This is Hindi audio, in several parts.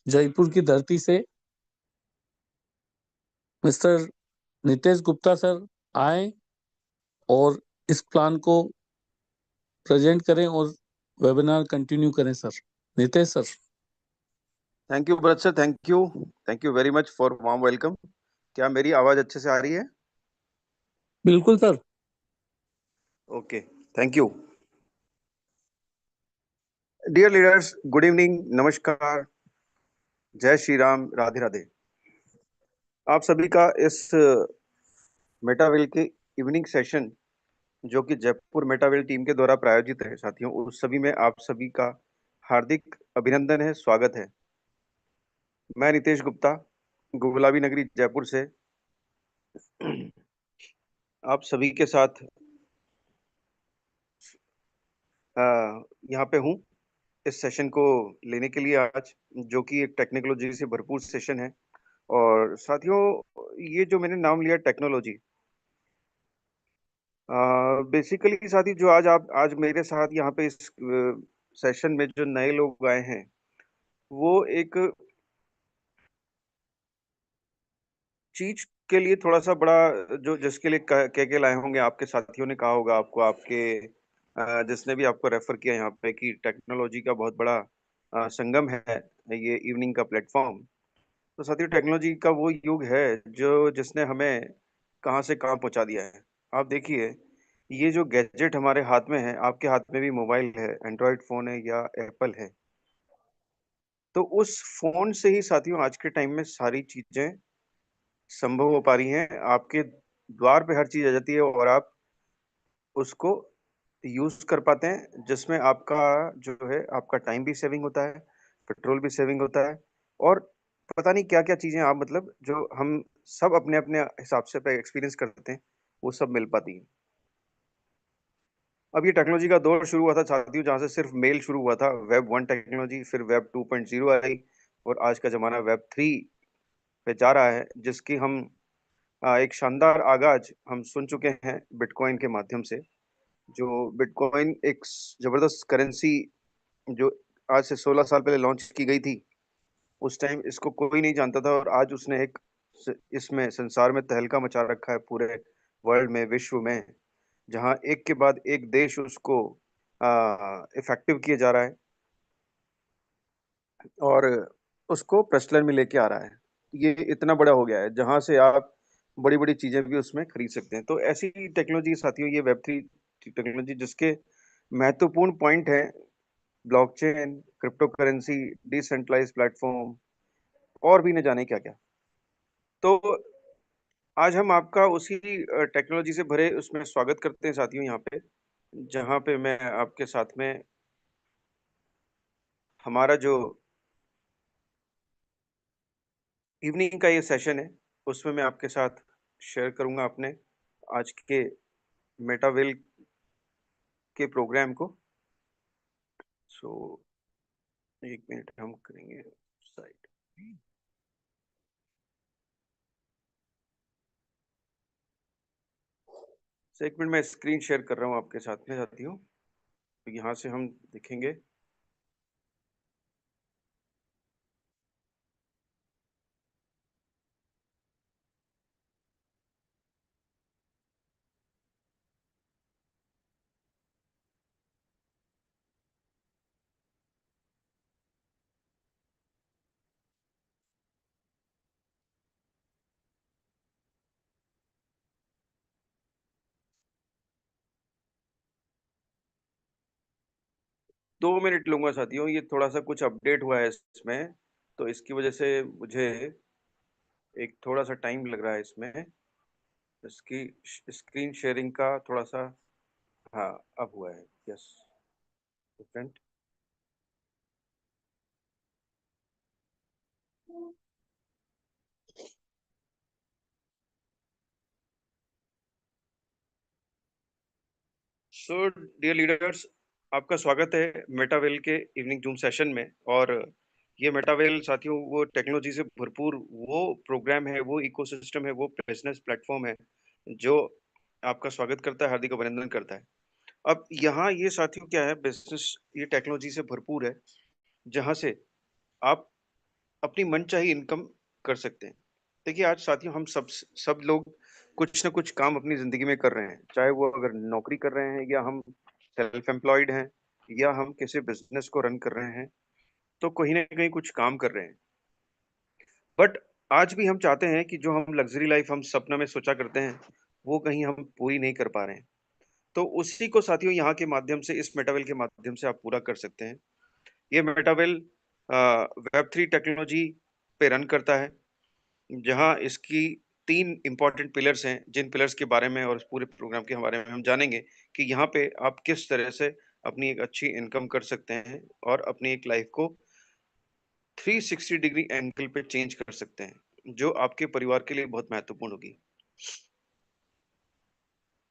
जयपुर की धरती से मिस्टर नितेश गुप्ता सर आए और इस प्लान को प्रेजेंट करें और वेबिनार कंटिन्यू करें। Sir Nitesh sir. Thank you Bharat sir, thank you very much for warm welcome. क्या मेरी आवाज अच्छे से आ रही है? बिल्कुल sir. Okay, thank you. Dear leaders, good evening, नमस्कार, जय श्री राम, राधे राधे। आप सभी का इस मेटावेल के इवनिंग सेशन जो कि जयपुर मेटावेल टीम के द्वारा प्रायोजित है साथियों, उस सभी में आप सभी का हार्दिक अभिनंदन है, स्वागत है। मैं नितेश गुप्ता, गुलाबी नगरी जयपुर से आप सभी के साथ यहाँ पे हूँ इस सेशन को लेने के लिए आज, जो कि एक टेक्नोलॉजी से भरपूर सेशन है। और साथियों, ये जो मैंने नाम लिया टेक्नोलॉजी, बेसिकली साथी जो आज मेरे साथ यहाँ पे इस सेशन में जो नए लोग आए हैं, वो एक चीज के लिए थोड़ा सा बड़ा, जो जिसके लिए कह के लाए होंगे, आपके साथियों ने कहा होगा आपको, आपके जिसने भी आपको रेफर किया यहाँ पे, कि टेक्नोलॉजी का बहुत बड़ा संगम है ये इवनिंग का प्लेटफॉर्म। तो साथियों, टेक्नोलॉजी का वो युग है जो जिसने हमें कहाँ से कहाँ पहुंचा दिया है। आप देखिए, ये जो गैजेट हमारे हाथ में है, आपके हाथ में भी मोबाइल है, एंड्रॉयड फोन है या एप्पल है, तो उस फोन से ही साथियों आज के टाइम में सारी चीजें संभव हो पा रही हैं। आपके द्वार पे हर चीज आ जाती है और आप उसको यूज कर पाते हैं, जिसमें आपका जो है, आपका टाइम भी सेविंग होता है, पेट्रोल भी सेविंग होता है, और पता नहीं क्या क्या चीजें आप मतलब जो हम सब अपने अपने हिसाब से एक्सपीरियंस करते हैं, वो सब मिल पाती है। अब ये टेक्नोलॉजी का दौर शुरू हुआ था साथियों, जहाँ से सिर्फ मेल शुरू हुआ था, वेब 1 टेक्नोलॉजी, फिर वेब 2.0 आई, और आज का जमाना वेब 3 पे जा रहा है, जिसकी हम एक शानदार आगाज हम सुन चुके हैं बिटकॉइन के माध्यम से। जो बिटकॉइन एक जबरदस्त करेंसी, जो आज से 16 साल पहले लॉन्च की गई थी, उस टाइम इसको कोई नहीं जानता था, और आज उसने एक इसमें संसार में तहलका मचा रखा है, पूरे वर्ल्ड में, विश्व में, जहां एक के बाद एक देश उसको इफेक्टिव किए जा रहा है और उसको प्रचलन में लेके आ रहा है। ये इतना बड़ा हो गया है जहां से आप बड़ी बड़ी चीजें भी उसमें खरीद सकते हैं। तो ऐसी टेक्नोलॉजी साथियों, ये वेब 3 टेक्नोलॉजी, जिसके महत्वपूर्ण पॉइंट है blockchain, crypto currency, decentralize platform, और भी न जाने क्या क्या। तो आज हम आपका उसी टेक्नोलॉजी से भरे उसमें स्वागत करते हैं साथियों, यहाँ पे, जहाँ पे मैं आपके साथ में हमारा जो इवनिंग का ये सेशन है, उसमें मैं आपके साथ शेयर करूंगा अपने आज के मेटावेल के प्रोग्राम को। सो एक मिनट हम करेंगे साइड। एक मिनट, मैं स्क्रीन शेयर कर रहा हूँ आपके साथ में साथियों, तो यहाँ से हम देखेंगे। 2 मिनट लूंगा साथियों, ये थोड़ा सा कुछ अपडेट हुआ है इसमें, तो इसकी वजह से मुझे एक थोड़ा सा टाइम लग रहा है इसमें। इसकी स्क्रीन शेयरिंग का थोड़ा सा, हाँ, अब हुआ है, yes, different. So dear leaders, आपका स्वागत है मेटावेल के इवनिंग जूम सेशन में। और ये मेटावेल साथियों, वो टेक्नोलॉजी से भरपूर वो प्रोग्राम है, वो इकोसिस्टम है, वो बिजनेस प्लेटफॉर्म है, जो आपका स्वागत करता है, हार्दिक अभिनंदन करता है। अब यहाँ ये साथियों क्या है, बिजनेस ये टेक्नोलॉजी से भरपूर है, जहाँ से आप अपनी मनचाही इनकम कर सकते हैं। देखिए आज साथियों हम सब लोग कुछ ना कुछ काम अपनी ज़िंदगी में कर रहे हैं, चाहे वो अगर नौकरी कर रहे हैं या हम सेल्फ एम्प्लॉयड हैं या हम किसी बिज़नेस को रन कर रहे हैं, तो कहीं न कहीं कुछ काम कर रहे हैं। बट आज भी हम चाहते हैं कि जो हम लग्ज़री लाइफ़ हम सपने में सोचा करते हैं, वो कहीं हम पूरी नहीं कर पा रहे हैं। तो उसी को साथियों यहाँ के माध्यम से इस मेटावेल के माध्यम से आप पूरा कर सकते हैं। ये मेटावेल वेब 3 टेक्नोलॉजी पे रन करता है, जहाँ इसकी 3 इम्पोर्टेंट पिलर्स हैं, जिन पिलर्स के बारे में और इस पूरे प्रोग्राम के बारे में हम जानेंगे कि यहाँ पे आप किस तरह से अपनी एक अच्छी इनकम कर सकते हैं और अपनी एक लाइफ़ को 360 डिग्री एंगल पे चेंज कर सकते हैं, जो आपके परिवार के लिए बहुत महत्वपूर्ण होगी।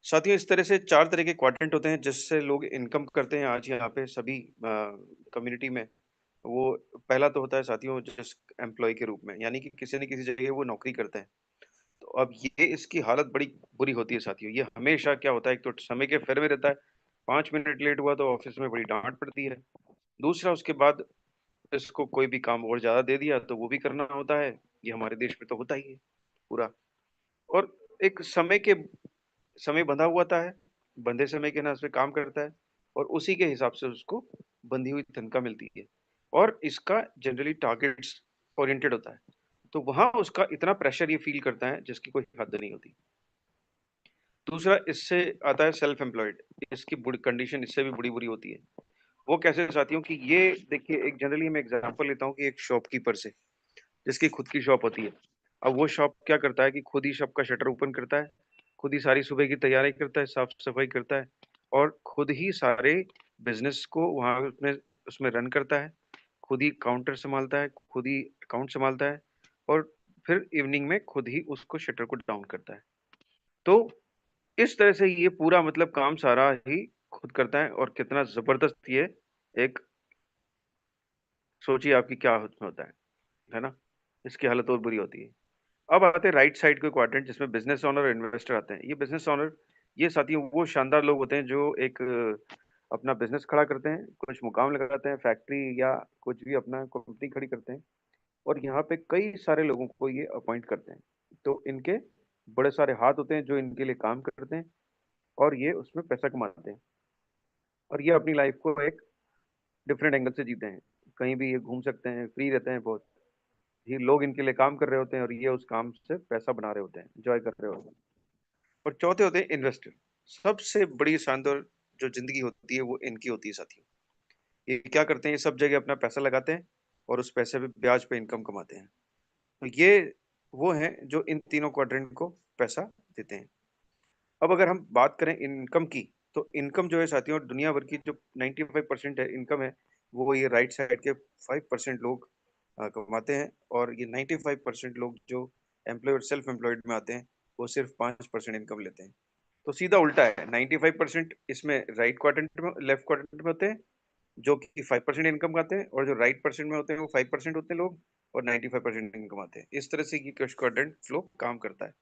साथियों इस तरह से 4 तरह के क्वाड्रेंट होते हैं जिससे लोग इनकम करते हैं आज यहाँ पे सभी कम्युनिटी में। वो पहला तो होता है साथियों जिस एम्प्लॉयी के रूप में, यानी कि किसी न किसी जगह वो नौकरी करते हैं। तो अब ये इसकी हालत बड़ी बुरी होती है साथियों। ये हमेशा क्या होता है, एक तो समय के फेर में रहता है, 5 मिनट लेट हुआ तो ऑफ़िस में बड़ी डाँट पड़ती है। दूसरा उसके बाद इसको कोई भी काम और ज़्यादा दे दिया तो वो भी करना होता है। ये हमारे देश में तो होता ही है पूरा। और एक समय बंधा हुआ होता है, बंधे समय के हिसाब से काम करता है और उसी के हिसाब से उसको बंधी हुई तनख्वाह मिलती है और इसका जनरली टारगेट्स ओरिएंटेड होता है। तो वहाँ उसका इतना प्रेशर ये फ़ील करता है जिसकी कोई हद नहीं होती। दूसरा इससे आता है सेल्फ एम्प्लॉयड, इसकी बुरी कंडीशन इससे भी बुरी-बुरी होती है। वो कैसे साथियों कि ये देखिए एक जनरली मैं एग्ज़ाम्पल लेता हूँ कि एक शॉपकीपर से, जिसकी खुद की शॉप होती है। अब वो शॉप क्या करता है कि खुद ही शॉप का शटर ओपन करता है, खुद ही सारी सुबह की तैयारी करता है, साफ-सफाई करता है और खुद ही सारे बिज़नेस को वहाँ उसमें उसमें रन करता है, खुद ही काउंटर सँभालता है, खुद ही अकाउंट सँभालता है और फिर इवनिंग में खुद ही उसको शटर को डाउन करता है। तो इस तरह से ये पूरा मतलब काम सारा ही खुद करता है और कितना ज़बरदस्त ये एक सोचिए आपकी क्या होता है ना? इसकी हालत और बुरी होती है। अब आते हैं राइट साइड के क्वाड्रेंट जिसमें बिज़नेस ओनर और इन्वेस्टर आते हैं। ये बिज़नेस ओनर ये साथियों वो शानदार लोग होते हैं जो एक अपना बिज़नेस खड़ा करते हैं, कुछ मुकाम लगाते हैं, फैक्ट्री या कुछ भी अपना कंपनी खड़ी करते हैं और यहाँ पे कई सारे लोगों को ये अपॉइंट करते हैं। तो इनके बड़े सारे हाथ होते हैं जो इनके लिए काम करते हैं और ये उसमें पैसा कमाते हैं और ये अपनी लाइफ़ को एक डिफरेंट एंगल से जीते हैं। कहीं भी ये घूम सकते हैं, फ्री रहते हैं बहुत। ये लोग इनके लिए काम कर रहे होते हैं और ये उस काम से पैसा बना रहे होते हैं, एन्जॉय कर रहे होते हैं। और चौथे होते हैं इन्वेस्टर। सबसे बड़ी शानदार जो ज़िंदगी होती है वो इनकी होती है साथियों। ये क्या करते हैं, ये सब जगह अपना पैसा लगाते हैं और उस पैसे पे ब्याज पे इनकम कमाते हैं। तो ये वो हैं जो इन तीनों क्वाड्रेंट को पैसा देते हैं। अब अगर हम बात करें इनकम की, तो इनकम जो है साथियों दुनिया भर की जो 95% है इनकम है, वो ये राइट साइड के 5% लोग कमाते हैं और ये 95% लोग जो एम्प्लॉयड और सेल्फ एम्प्लॉयड में आते हैं, वो सिर्फ़ 5% इनकम लेते हैं। तो सीधा उल्टा है, 95% इसमें राइट क्वाड्रेंट में लेफ्ट क्वाड्रेंट में होते हैं, जो कि 5% इनकम कमाते हैं और जो राइट पर्सेंट में होते हैं, वो 5% होते हैं लोग और 95% इनकम कमाते हैं। इस तरह से ये क्वाड्रेंट फ्लो काम करता है।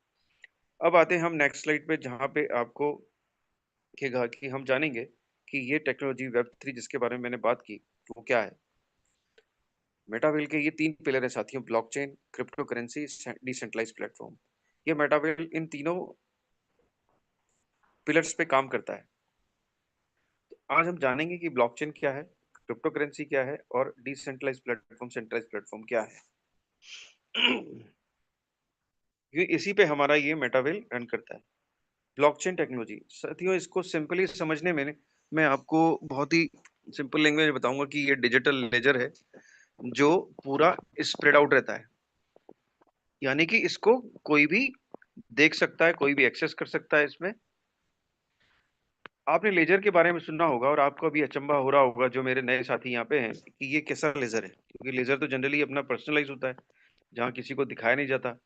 अब आते हैं हम नेक्स्ट स्लाइड पे जहाँ पे आपको दिखेगा कि हम जानेंगे कि ये टेक्नोलॉजी वेब 3 जिसके बारे में मैंने बात की, वो क्या है? मेटावेल के ये 3 पिलर हैं साथियों blockchain, crypto currency, decentralized platform. ये मेटावेल इन तीनों पिलर्स पे काम करता है। आज हम जानेंगे कि ब्लॉकचेन क्या है, क्रिप्टो करेंसी क्या है और डिसेंट्रलाइज्ड प्लेटफ़ॉर्म, सेंट्रलाइज्ड प्लेटफ़ॉर्म क्या है? ये इसी पे हमारा ये मेटावेल रन करता है। ब्लॉकचेन टेक्नोलॉजी साथियों इसको सिंपली समझने में मैं आपको बहुत ही सिंपल लैंग्वेज में बताऊंगा कि ये डिजिटल लेजर है जो पूरा स्प्रेड आउट रहता है यानी कि इसको कोई भी देख सकता है कोई भी एक्सेस कर सकता है इसमें आपने लेजर के बारे में सुना होगा और आपको अभी अचंभा हो रहा होगा जो मेरे नए साथी यहाँ पे हैं कि ये कैसा लेजर है क्योंकि लेजर तो जनरली अपना पर्सनलाइज होता है जहाँ किसी को दिखाया नहीं जाता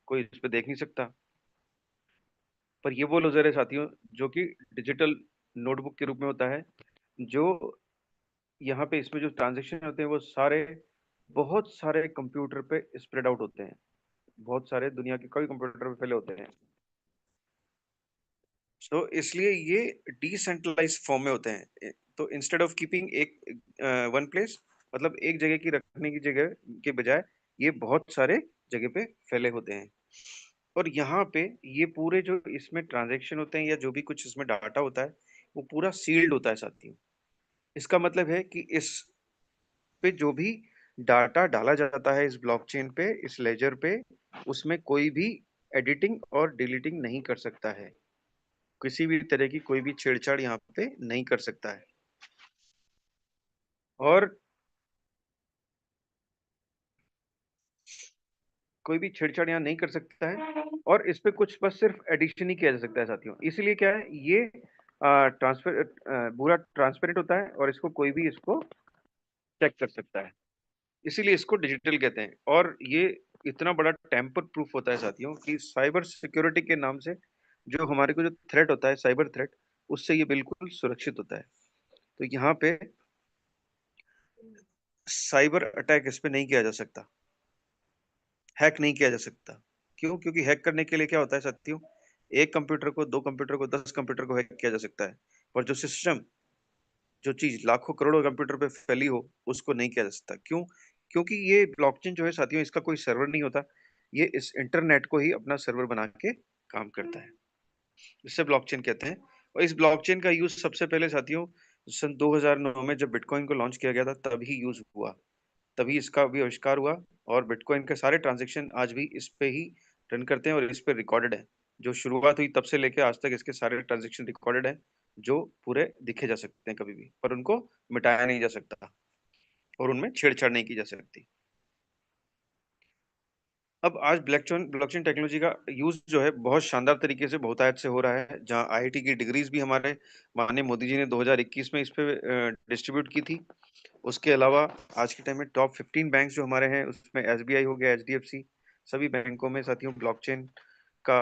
कोई इस पे देख नहीं सकता पर ये वो लेजर है साथियों जो कि डिजिटल नोटबुक के रूप में होता है जो यहाँ पे इसमें जो ट्रांज़ैक्शन होते हैं वो सारे बहुत सारे कंप्यूटर पे स्प्रेड आउट होते हैं। बहुत सारे दुनिया के कई कंप्यूटर पे फैले होते हैं। सो इसलिए ये डिसेंट्रलाइज़्ड फॉर्म में होते हैं। तो इंस्टेड ऑफ कीपिंग एक वन प्लेस मतलब एक जगह की रखने की जगह के बजाय ये बहुत सारे जगह पे फैले होते हैं। और यहाँ पे ये पूरे जो इसमें ट्रांजैक्शन होते हैं या जो भी कुछ इसमें डाटा होता है, वो पूरा सील्ड होता है साथियों। इसका मतलब है कि इस पे जो भी डाटा डाला जाता है इस ब्लॉकचेन पे, इस लेजर पे, उसमें कोई भी एडिटिंग और डिलीटिंग नहीं कर सकता है। किसी भी तरह की कोई भी छेड़छाड़ यहाँ पे नहीं कर सकता है। और कोई भी छेड़छाड़ यहाँ नहीं कर सकता है, और इस पे कुछ बस सिर्फ एडिशन ही किया जा सकता है साथियों। इसलिए क्या है, ये ट्रांसफर पूरा ट्रांसपेरेंट होता है और इसको कोई भी इसको चेक कर सकता है। इसीलिए इसको डिजिटल कहते हैं। और ये इतना बड़ा टेम्पर प्रूफ होता है साथियों कि साइबर सिक्योरिटी के नाम से जो हमारे को जो थ्रेट होता है, साइबर थ्रेट, उससे ये बिल्कुल सुरक्षित होता है। तो यहाँ पे साइबर अटैक इस पे नहीं किया जा सकता, हैक नहीं किया जा सकता। क्यों? क्योंकि हैक करने के लिए क्या होता है साथियों, एक कंप्यूटर को, दो कंप्यूटर को, 10 कंप्यूटर को हैक किया जा सकता है, और जो सिस्टम, जो चीज लाखों करोड़ों कंप्यूटर पे फैली हो, उसको नहीं किया जा सकता। क्यों? क्योंकि ये ब्लॉकचेन जो है साथियों, इसका कोई सर्वर नहीं होता, ये इस इंटरनेट को ही अपना सर्वर बना के काम करता है। इससे ब्लॉकचेन कहते हैं। और इस ब्लॉकचेन का यूज सबसे पहले साथियों सन 2009 में जब बिटकॉइन को लॉन्च किया गया था, तभी यूज हुआ, तभी इसका भी आविष्कार हुआ। और बिटकॉइन के सारे ट्रांजैक्शन आज भी इस पे ही रन करते हैं और इस पे रिकॉर्डेड है। जो शुरुआत हुई तब से लेके आज तक इसके सारे ट्रांजैक्शन रिकॉर्डेड है, जो पूरे दिखे जा सकते हैं कभी भी, पर उनको मिटाया नहीं जा सकता और उनमें छेड़छाड़ नहीं की जा सकती। अब आज ब्लॉकचेन ब्लॉकचेन टेक्नोलॉजी का यूज जो है बहुत शानदार तरीके से बहुतायत से हो रहा है। जहां आईआईटी की डिग्रीज भी हमारे माननीय मोदी जी ने 2021 में इस पे डिस्ट्रीब्यूट की थी। उसके अलावा आज के टाइम में टॉप 15 बैंक जो हमारे हैं, उसमें एसबीआई हो गया, एचडीएफसी, सभी बैंकों में साथियों ब्लॉकचेन का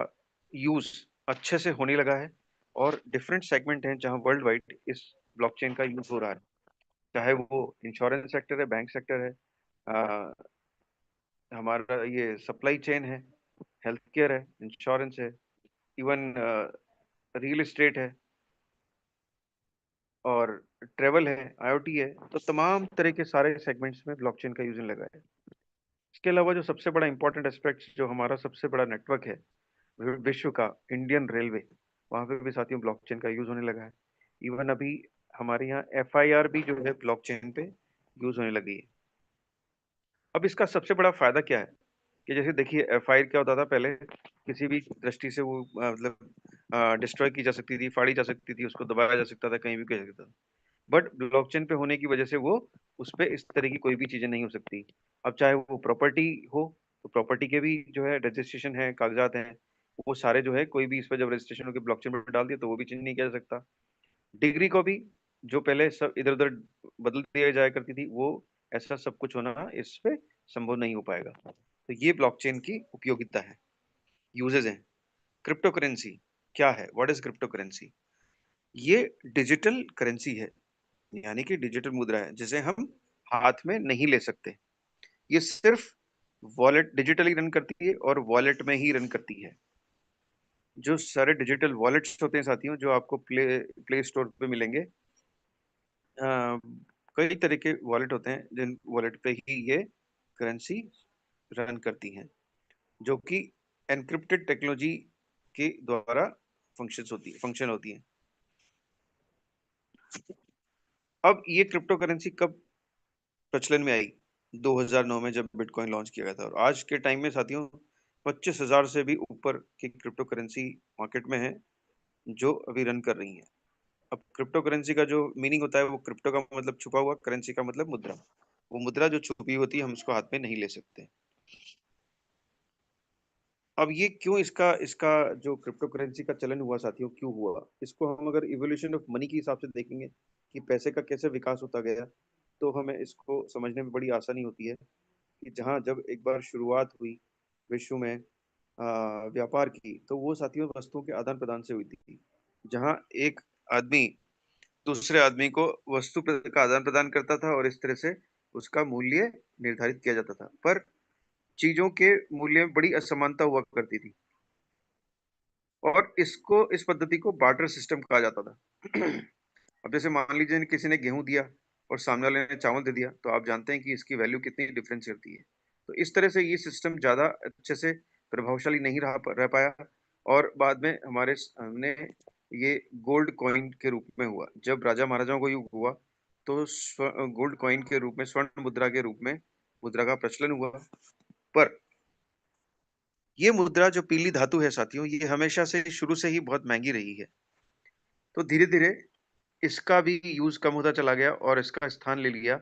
यूज अच्छे से होने लगा है। और डिफरेंट सेगमेंट हैं जहां वर्ल्ड वाइड इस ब्लॉकचेन का यूज हो रहा है, चाहे वो इंश्योरेंस सेक्टर है, बैंक सेक्टर है, हमारा ये सप्लाई चेन है, हेल्थ केयर है, इंश्योरेंस है, इवन रियल एस्टेट है, और ट्रेवल है, आईओटी है। तो तमाम तरह के सारे सेगमेंट्स में ब्लॉकचेन का यूज होने लगा है। इसके अलावा जो सबसे बड़ा इंपॉर्टेंट एस्पेक्ट, जो हमारा सबसे बड़ा नेटवर्क है विश्व का, इंडियन रेलवे, वहां पे भी साथियों ब्लॉकचेन का यूज होने लगा है। इवन अभी हमारे यहाँ एफआईआर भी जो है ब्लॉकचेन पे यूज होने लगी है। अब इसका सबसे बड़ा फायदा क्या है कि जैसे देखिए, एफआईआर क्या होता था पहले, किसी भी दृष्टि से वो मतलब डिस्ट्रॉय की जा सकती थी, फाड़ी जा सकती थी, उसको दबाया जा सकता था, कहीं भी किया जा सकता था। बट ब्लॉकचेन पे होने की वजह से वो, उस पे इस तरह की कोई भी चीजें नहीं हो सकती। अब चाहे वो प्रॉपर्टी हो, तो प्रॉपर्टी के भी जो है रजिस्ट्रेशन है, कागजात हैं, वो सारे जो है कोई भी इस पर जब रजिस्ट्रेशन होकर ब्लॉकचेन पे डाल दिया तो वो भी चेंज नहीं किया जा सकता। डिग्री को भी, जो पहले सब इधर उधर बदल दिया जाया करती थी, वो ऐसा सब कुछ होना इस पे संभव नहीं हो पाएगा। तो ये ब्लॉकचेन की उपयोगिता है, यूजेज हैं। क्रिप्टो करेंसी क्या है? What is crypto currency? ये डिजिटल करेंसी है, यानी कि डिजिटल मुद्रा है, जिसे हम हाथ में नहीं ले सकते। ये सिर्फ वॉलेट डिजिटली रन करती है और वॉलेट में ही रन करती है। जो सारे डिजिटल वॉलेट्स होते हैं साथियों, जो आपको प्ले प्ले स्टोर पे मिलेंगे, अ, कई तरह के वॉलेट होते हैं जिन वॉलेट पे ही ये करेंसी रन करती हैं, जो कि एनक्रिप्टेड टेक्नोलॉजी के द्वारा फंक्शन होती है। अब ये क्रिप्टो करेंसी कब प्रचलन में आई? 2009 में जब बिटकॉइन लॉन्च किया गया था। और आज के टाइम में साथियों 25,000 से भी ऊपर की क्रिप्टो करेंसी मार्केट में है, जो अभी रन कर रही हैं। अब क्रिप्टो करेंसी का जो मीनिंग होता है, वो क्रिप्टो का मतलब छुपा हुआ, करेंसी का मतलब मुद्रा। वो मुद्रा जो छुपी होती है, हम उसको हाथ में नहीं ले सकते। अब ये क्यों, इसका इसका जो क्रिप्टो करेंसी का चलन हुआ साथियों, क्यों हुआ? इसको हम अगर इवोल्यूशन ऑफ मनी के हिसाब से देखेंगे कि पैसे का कैसे विकास होता गया, तो हमें इसको समझने में बड़ी आसानी होती है कि जहाँ जब एक बार शुरुआत हुई विश्व में व्यापार की, तो वो साथियों वस्तुओं के आदान प्रदान से हुई थी। जहाँ एक आदमी दूसरे आदमी को वस्तु का आदान प्रदान करता था और इस तरह से उसका मूल्य निर्धारित किया जाता था। पर चीजों के मूल्य में बड़ी असमानता हुआ करती थी, और इस पद्धति को बार्टर सिस्टम कहा जाता था। अब जैसे मान लीजिए किसी ने गेहूं दिया और सामने वाले ने चावल दे दिया, तो आप जानते हैं कि इसकी वैल्यू कितनी डिफरेंस करती है। तो इस तरह से ये सिस्टम ज़्यादा अच्छे से प्रभावशाली नहीं रह पाया और बाद में हमारे सामने ये गोल्ड कॉइन के रूप में हुआ। जब राजा महाराजाओं का युग हुआ, तो गोल्ड कॉइन के रूप में, स्वर्ण मुद्रा के रूप में मुद्रा का प्रचलन हुआ। पर ये मुद्रा जो पीली धातु है साथियों, ये हमेशा से शुरू से ही बहुत महँगी रही है। तो धीरे-धीरे इसका भी यूज़ कम होता चला गया और इसका स्थान ले लिया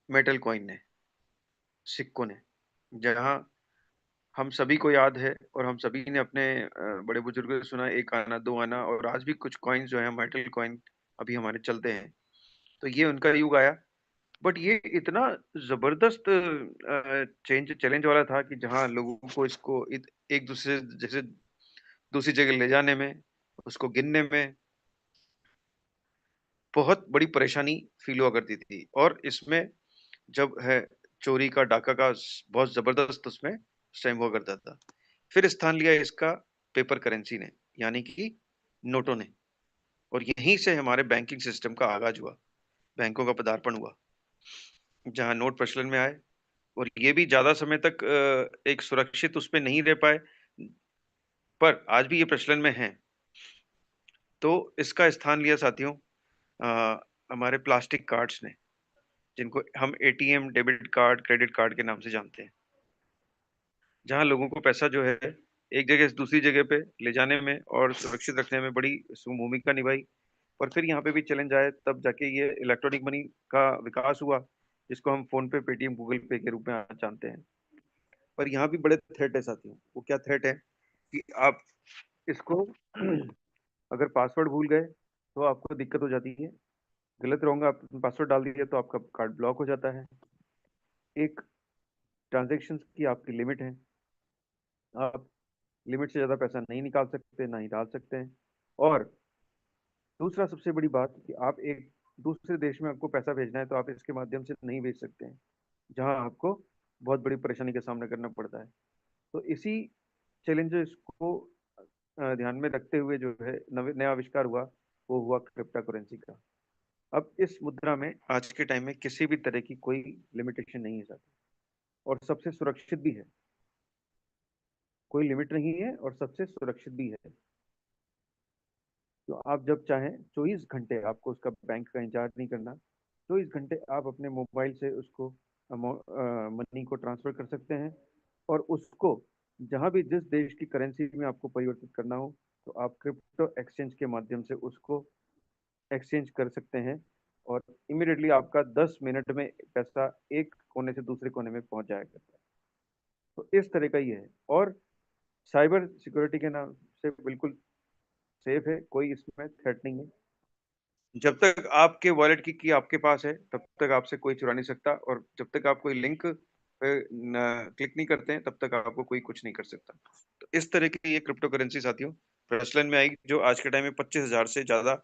मेटल कॉइन ने, सिक्कों ने। जहाँ हम सभी को याद है और हम सभी ने अपने बड़े बुजुर्गों से सुना है 1 आना, 2 आना और आज भी कुछ कॉइन्स जो हैं मेटल कॉइन अभी हमारे चलते हैं। तो ये उनका युग आया। बट ये इतना ज़बरदस्त चेंज चैलेंज वाला था कि जहाँ लोगों को इसको एक दूसरे जैसे दूसरी जगह ले जाने में, उसको गिनने में बहुत बड़ी परेशानी फ़ील हुआ करती थी और इसमें जब है चोरी का, डाका का बहुत ज़बरदस्त उसमें उस टाइम हुआ करता था। फिर स्थान लिया इसका पेपर करेंसी ने, यानी कि नोटों ने और यहीं से हमारे बैंकिंग सिस्टम का आगाज़ हुआ, बैंकों का पदार्पण हुआ, जहाँ नोट प्रचलन में आए और ये भी ज़्यादा समय तक एक सुरक्षित उसमें नहीं रह पाए, पर आज भी ये प्रचलन में हैं। तो इसका स्थान लिया साथियों हमारे प्लास्टिक कार्ड्स ने, जिनको हम ATM, debit card, credit card के नाम से जानते हैं। जहाँ लोगों को पैसा जो है, एक जगह से दूसरी जगह पे ले जाने में और सुरक्षित रखने में बड़ी भूमिका निभाई और फिर यहाँ पे भी चैलेंज आए, तब जाके ये इलेक्ट्रॉनिक मनी का विकास हुआ, जिसको हम फ़ोन पे, पेटीएम, गूगल पे के रूप में आज जानते हैं। पर यहाँ भी बड़े थ्रेट है साथियों। वो क्या थ्रेट है कि आप इसको अगर पासवर्ड भूल गए, तो आपको दिक्कत हो जाती है। गलत रहोंगा आप पासवर्ड डाल दीजिए तो आपका कार्ड ब्लॉक हो जाता है। एक ट्रांज़ैक्शंस की आपकी लिमिट है। आप लिमिट से ज़्यादा पैसा नहीं निकाल सकते, ना ही डाल सकते हैं और दूसरा सबसे बड़ी बात कि आप एक दूसरे देश में आपको पैसा भेजना है, तो आप इसके माध्यम से नहीं भेज सकते हैं, जहाँ आपको बहुत बड़ी परेशानी का सामना करना पड़ता है। तो इसी चैलेंजेस को ध्यान में रखते हुए जो है नया आविष्कार हुआ, वो हुआ क्रिप्टो करेंसी का। अब इस मुद्रा में आज के टाइम में किसी भी तरह की कोई लिमिटेशन नहीं है साथी और सबसे सुरक्षित भी है। कोई लिमिट नहीं है और सबसे सुरक्षित भी है। तो आप जब चाहें 24 घंटे आपको उसका बैंक का इंतजार नहीं करना। 24 घंटे आप अपने मोबाइल से उसको मनी को ट्रांसफर कर सकते हैं और उसको जहाँ भी जिस देश की करेंसी में आपको परिवर्तित करना हो, तो आप क्रिप्टो एक्सचेंज के माध्यम से उसको एक्सचेंज कर सकते हैं और इमीडिएटली आपका 10 मिनट में पैसा एक कोने से दूसरे कोने में पहुंच जाया करता है। तो इस तरह का ये है और साइबर सिक्योरिटी के नाम से बिल्कुल सेफ है, कोई इसमें थ्रेट नहीं है। जब तक आपके वॉलेट की आपके पास है, तब तक आपसे कोई चुरा नहीं सकता और जब तक आप कोई लिंक पे क्लिक नहीं करते हैं, तब तक आपको कोई कुछ नहीं कर सकता। तो इस तरह की ये क्रिप्टो करेंसी साथियों प्रचलन में आई, जो आज के टाइम में 25,000 से ज़्यादा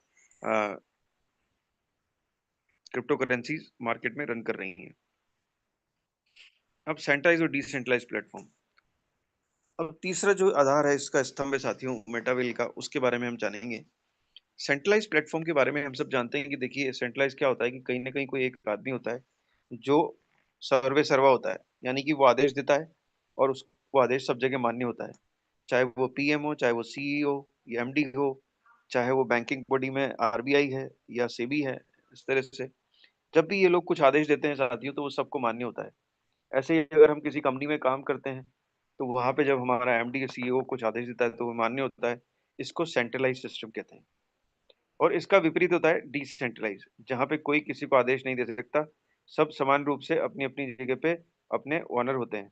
क्रिप्टो करेंसीज मार्केट में रन कर रही हैं। अब सेंट्रलाइज और डिसेंट्रलाइज प्लेटफॉर्म। अब तीसरा जो आधार है इसका स्तंभ है साथियों मेटावेल का, उसके बारे में हम जानेंगे। सेंट्रलाइज़ प्लेटफ़ॉर्म के बारे में हम सब जानते हैं कि देखिए सेंट्रलाइज़ क्या होता है कि कहीं न कहीं कोई एक आदमी होता है, जो सर्वे सर्वा होता है। यानी कि वो आदेश देता है और उस वो आदेश सब जगह मान्य होता है। चाहे वो पीएम हो, चाहे वो सीईओ या एमडी हो, चाहे वो बैंकिंग बॉडी में आरबीआई है या सेबी है, इस तरह से। जब भी ये लोग कुछ आदेश देते हैं साथियों तो वो सबको मान्य होता है। ऐसे ही अगर हम किसी कंपनी में काम करते हैं, तो वहाँ पे जब हमारा एमडी या सीईओ कुछ आदेश देता है तो वो मान्य होता है। इसको सेंट्रलाइज़्ड सिस्टम कहते हैं। और इसका विपरीत होता है डिसेंट्रलाइज, जहाँ पे कोई किसी को आदेश नहीं दे सकता। सब समान रूप से अपनी-अपनी जगह पे अपने ओनर होते हैं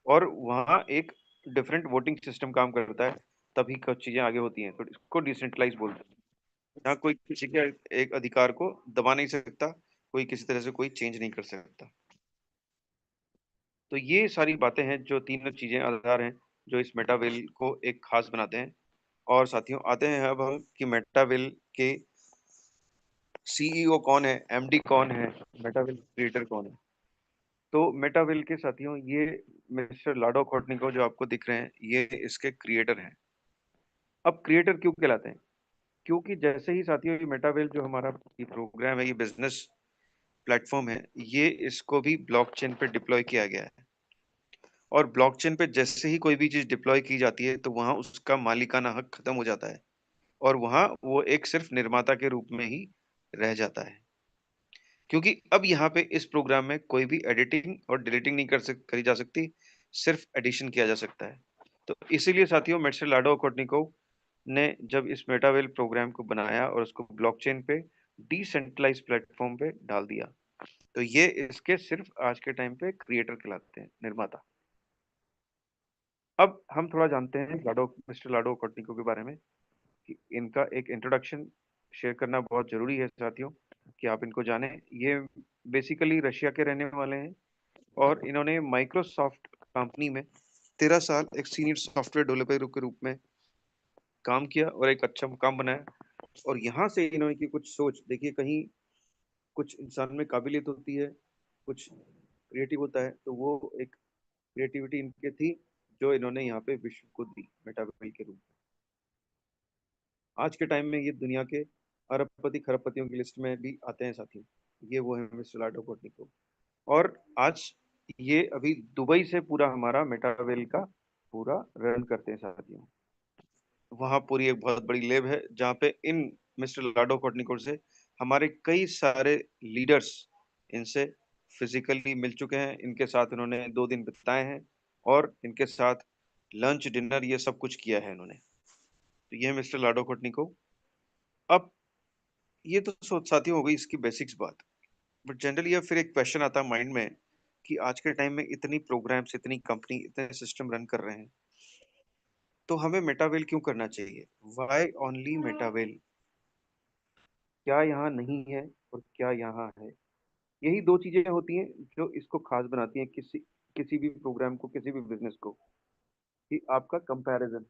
और वहाँ एक डिफरेंट वोटिंग सिस्टम काम करता है, तभी कुछ चीज़ें आगे होती हैं। तो इसको डिसेंट्रलाइज बोलते हैं। जहाँ कोई किसी के एक अधिकार को दबा नहीं सकता, कोई किसी तरह से कोई चेंज नहीं कर सकता। तो ये सारी बातें हैं जो तीनों चीज़ें आधार हैं, जो इस मेटावेल को एक खास बनाते हैं। और साथियों आते हैं अब हम कि मेटावेल के सीईओ कौन है, एमडी कौन है, मेटावेल क्रिएटर कौन है? तो मेटावेल के साथियों ये मिस्टर लाडो कोर्टनिको जो आपको दिख रहे हैं, ये इसके क्रिएटर हैं। अब क्रिएटर क्यों कहलाते हैं? क्योंकि जैसे ही साथियों ये मेटावेल जो हमारा ये प्रोग्राम है, ये बिज़नेस प्लेटफ़ॉर्म है, ये इसको भी ब्लॉकचेन पे डिप्लॉय किया गया है। और ब्लॉकचेन पे जैसे ही कोई भी चीज डिप्लॉय की जाती है तो वहां उसका मालिकाना हक खत्म हो जाता है और वहां वो एक सिर्फ निर्माता के रूप में ही रह जाता है, क्योंकि अब यहाँ पे इस प्रोग्राम में कोई भी एडिटिंग और डिलीटिंग नहीं करी जा सकती, सिर्फ एडिशन किया जा सकता है। तो इसीलिए साथियों मिस्टर लाडो कोटनिकोव ने जब इस मेटावेल प्रोग्राम को बनाया और उसको ब्लॉकचेन पे डिसेंट्रलाइज प्लेटफॉर्म पे डाल दिया, तो ये इसके सिर्फ आज के टाइम पे क्रिएटर कहलाते हैं, निर्माता। अब हम थोड़ा जानते हैं मिस्टर लाडो कोटनिकोव के बारे में, कि इनका एक इंट्रोडक्शन शेयर करना बहुत जरूरी है साथियों, कि आप इनको जानें। ये बेसिकली रशिया के रहने वाले हैं और इन्होंने माइक्रोसॉफ्ट कंपनी में 13 साल एक सीनियर सॉफ्टवेयर डेवलपर के रूप में काम किया और एक अच्छा मुकाम बनाया। और यहाँ से इन्होंने की कुछ सोच देखिए, कहीं कुछ इंसान में काबिलियत होती है, कुछ क्रिएटिव होता है, तो वो एक क्रिएटिविटी इनके थी जो इन्होंने यहाँ पे विश्व को दी मेटावेल के रूप में। आज के टाइम में ये दुनिया के अरबपति खरबपतियों की लिस्ट में भी आते हैं साथियों। ये वो है मिस्टर लाडो कोटनिकोव। और आज ये अभी दुबई से पूरा हमारा मेटावेल का पूरा रन करते हैं साथियों। वहाँ पूरी एक बहुत बड़ी लैब है जहाँ पे इन मिस्टर लाडो कोटनिकोव से हमारे कई सारे लीडर्स इनसे फिजिकली मिल चुके हैं, इनके साथ इन्होंने 2 दिन बिताए हैं और इनके साथ लंच डिनर ये सब कुछ किया है इन्होंने। तो ये है मिस्टर लाडो कोटनिकोव। अब ये तो साथियों हो गई इसकी बेसिक्स बात, बट जनरली अब फिर एक क्वेश्चन आता है माइंड में कि आज के टाइम में इतनी प्रोग्राम्स, इतनी कंपनी, इतने सिस्टम रन कर रहे हैं, तो हमें मेटावेल क्यों करना चाहिए? वाई ओनली मेटावेल? क्या यहाँ नहीं है और क्या यहाँ है? यही दो चीजें होती हैं जो इसको खास बनाती हैं, किसी किसी भी प्रोग्राम को, किसी भी बिजनेस को, कि आपका कंपैरिजन।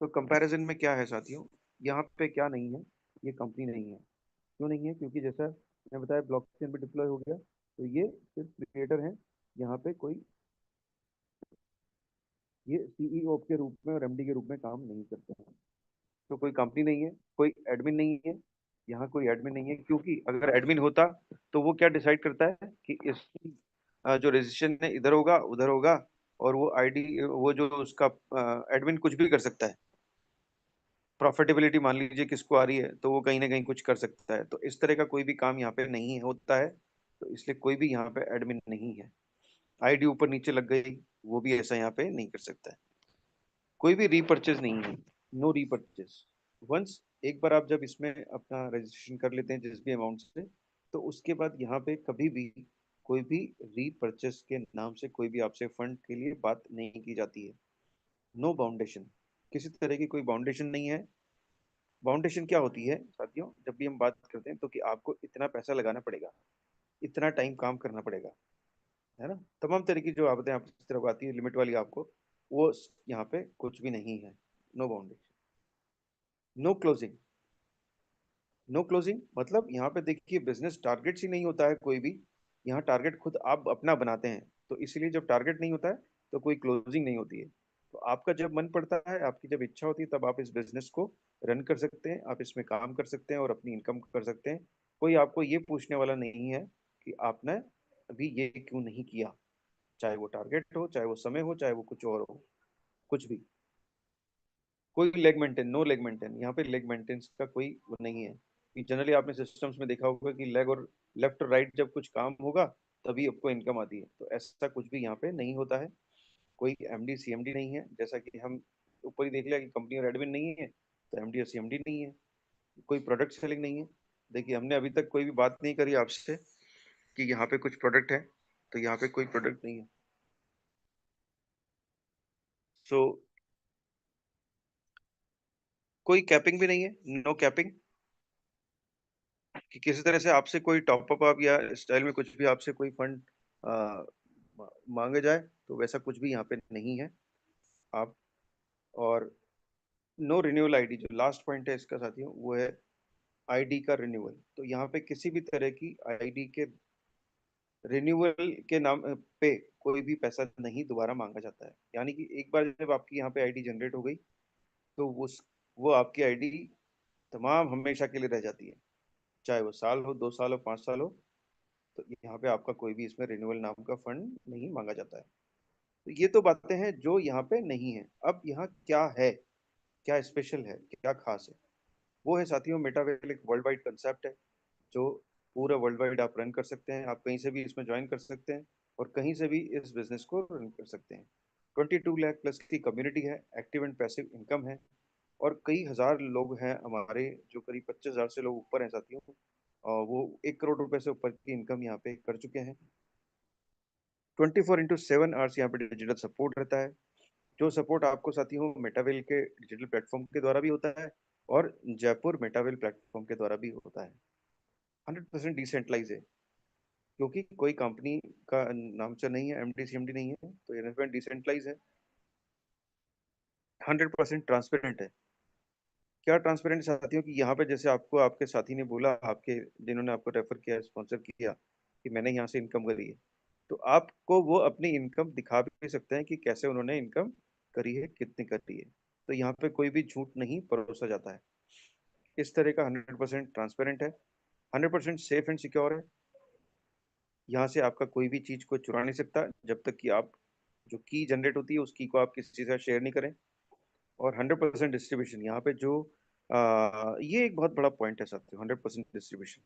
तो कंपैरिजन में क्या है साथियों, यहाँ पे क्या नहीं है? ये कंपनी नहीं है। क्यों नहीं है? क्योंकि जैसा मैं बताया ब्लॉकचेन पे डिप्लॉय हो गया, तो ये सिर्फ क्रिएटर हैं। यहाँ पे कोई, ये सीईओ के रूप में और एमडी के रूप में काम नहीं करते हैं। तो कोई कंपनी नहीं है, कोई एडमिन नहीं है। यहाँ कोई एडमिन नहीं है, क्योंकि अगर एडमिन होता तो वो क्या डिसाइड करता है कि इस जो रजिस्ट्रेशन है इधर होगा उधर होगा, और वो आईडी, वो जो उसका एडमिन कुछ भी कर सकता है। प्रॉफिटेबिलिटी मान लीजिए किसको आ रही है तो वो कहीं ना कहीं कुछ कर सकता है। तो इस तरह का कोई भी काम यहाँ पे नहीं होता है, तो इसलिए कोई भी यहाँ पे एडमिन नहीं है। आईडी ऊपर नीचे लग गई, वो भी ऐसा यहाँ पे नहीं कर सकता है। कोई भी रीपर्चेज नहीं है, नो रीपर्चेज। वंस एक बार आप जब इसमें अपना रजिस्ट्रेशन कर लेते हैं जिस भी अमाउंट से, तो उसके बाद यहाँ पे कभी भी कोई भी रीपर्चेज के नाम से कोई भी आपसे फंड के लिए बात नहीं की जाती है। नो बाउंडेशन, किसी तरह की कोई बाउंडेशन नहीं है। बाउंडेशन क्या होती है साथियों, जब भी हम बात करते हैं तो कि आपको इतना पैसा लगाना पड़ेगा, इतना टाइम काम करना पड़ेगा, है ना? तमाम तरह की जो आदतें आप इस तरफ आती है लिमिट वाली आपको, वो यहाँ पे कुछ भी नहीं है। नो बाउंडेशन, नो क्लोजिंग। नो क्लोजिंग मतलब यहाँ पे देखिए बिजनेस टारगेट्स ही नहीं होता है कोई भी। यहाँ टारगेट खुद आप अपना बनाते हैं, तो इसीलिए जब टारगेट नहीं होता है तो कोई क्लोजिंग नहीं होती है। तो आपका जब मन पड़ता है, आपकी जब इच्छा होती है, तब आप इस बिजनेस को रन कर सकते हैं, आप इसमें काम कर सकते हैं और अपनी इनकम कर सकते हैं। कोई आपको ये पूछने वाला नहीं है कि आपने अभी ये क्यों नहीं किया, चाहे वो टारगेट हो, चाहे वो समय हो, चाहे वो कुछ और हो, कुछ भी। कोई leg maintain, no leg maintain, यहाँ पे लेग मेंटेनेंस का कोई वो नहीं है। कि जनरली आपने सिस्टम्स में देखा होगा कि लेग और लेफ्ट और राइट जब कुछ काम होगा तभी आपको इनकम आती है, तो ऐसा कुछ भी यहाँ पे नहीं होता है। कोई एमडी सीएमडी नहीं है, जैसा कि हम ऊपर ही देख लिया कि कंपनी और एडमिन नहीं है, तो एमडी और सीएमडी नहीं है। कोई प्रोडक्ट सेलिंग नहीं है। देखिए हमने अभी तक कोई भी बात नहीं करी आपसे कि यहाँ पे कुछ प्रोडक्ट है, तो यहाँ पे कोई प्रोडक्ट नहीं है। सो कोई कैपिंग भी नहीं है, नो कैपिंग, कि किसी तरह से आपसे कोई टॉप अप या स्टाइल में कुछ भी आपसे कोई फंड मांगे जाए, तो वैसा कुछ भी यहाँ पे नहीं है। आप, और नो रिन्यूअल आईडी, जो लास्ट पॉइंट है इसका साथियों, वो है आईडी का रिन्यूअल। तो यहाँ पे किसी भी तरह की आईडी के रिन्यूअल के नाम पे कोई भी पैसा नहीं दोबारा मांगा जाता है। यानी कि एक बार जब आपकी यहाँ पे आईडी जनरेट हो गई, तो वो आपकी आईडी तमाम हमेशा के लिए रह जाती है, चाहे वो साल हो, 2 साल हो, 5 साल हो। तो यहाँ पे आपका कोई भी इसमें रिन्यूअल नाम का फंड नहीं मांगा जाता है। तो ये तो बातें हैं जो यहाँ पे नहीं है। अब यहाँ क्या है, क्या स्पेशल है, क्या खास है? वो है साथियों, मेटावेल एक वर्ल्ड वाइड कंसेप्ट है जो पूरा वर्ल्ड वाइड आप रन कर सकते हैं। आप कहीं से भी इसमें ज्वाइन कर सकते हैं और कहीं से भी इस बिजनेस को रन कर सकते हैं। 22 लाख प्लस की कम्युनिटी है, एक्टिव एंड पैसिव इनकम है, और कई हजार लोग हैं हमारे, जो करीब 25,000 से लोग ऊपर हैं साथियों। और वो 1 करोड़ रुपए से ऊपर की इनकम यहाँ पे कर चुके हैं। 24/7 आवर्स यहाँ पे डिजिटल सपोर्ट रहता है, जो सपोर्ट आपको साथियों मेटावेल के डिजिटल प्लेटफॉर्म के द्वारा भी होता है और जयपुर मेटावेल प्लेटफॉर्म के द्वारा भी होता है। 100% डिसेंट्रलाइज है, क्योंकि कोई कंपनी का नाम से नहीं है, एमडी सीएमडी नहीं है, तो ये 100% डिसेंट्रलाइज है, 100% ट्रांसपेरेंट है। क्या ट्रांसपेरेंट साथियों कि यहाँ पे जैसे आपको आपके साथी ने बोला, आपके जिन्होंने आपको रेफर किया, स्पॉन्सर किया, कि मैंने यहाँ से इनकम करी है, तो आपको वो अपनी इनकम दिखा भी सकते हैं कि कैसे उन्होंने इनकम करी है, कितनी करी है। तो यहाँ पे कोई भी झूठ नहीं परोसा जाता है। इस तरह का 100% ट्रांसपेरेंट है, 100% सेफ एंड सिक्योर है। यहाँ से आपका कोई भी चीज को चुरा नहीं सकता जब तक कि आप जो की जनरेट होती है उस की को आप किसी के साथ शेयर नहीं करें। और 100% डिस्ट्रीब्यूशन यहाँ पे जो ये एक बहुत बड़ा पॉइंट है साथियों, 100% डिस्ट्रीब्यूशन।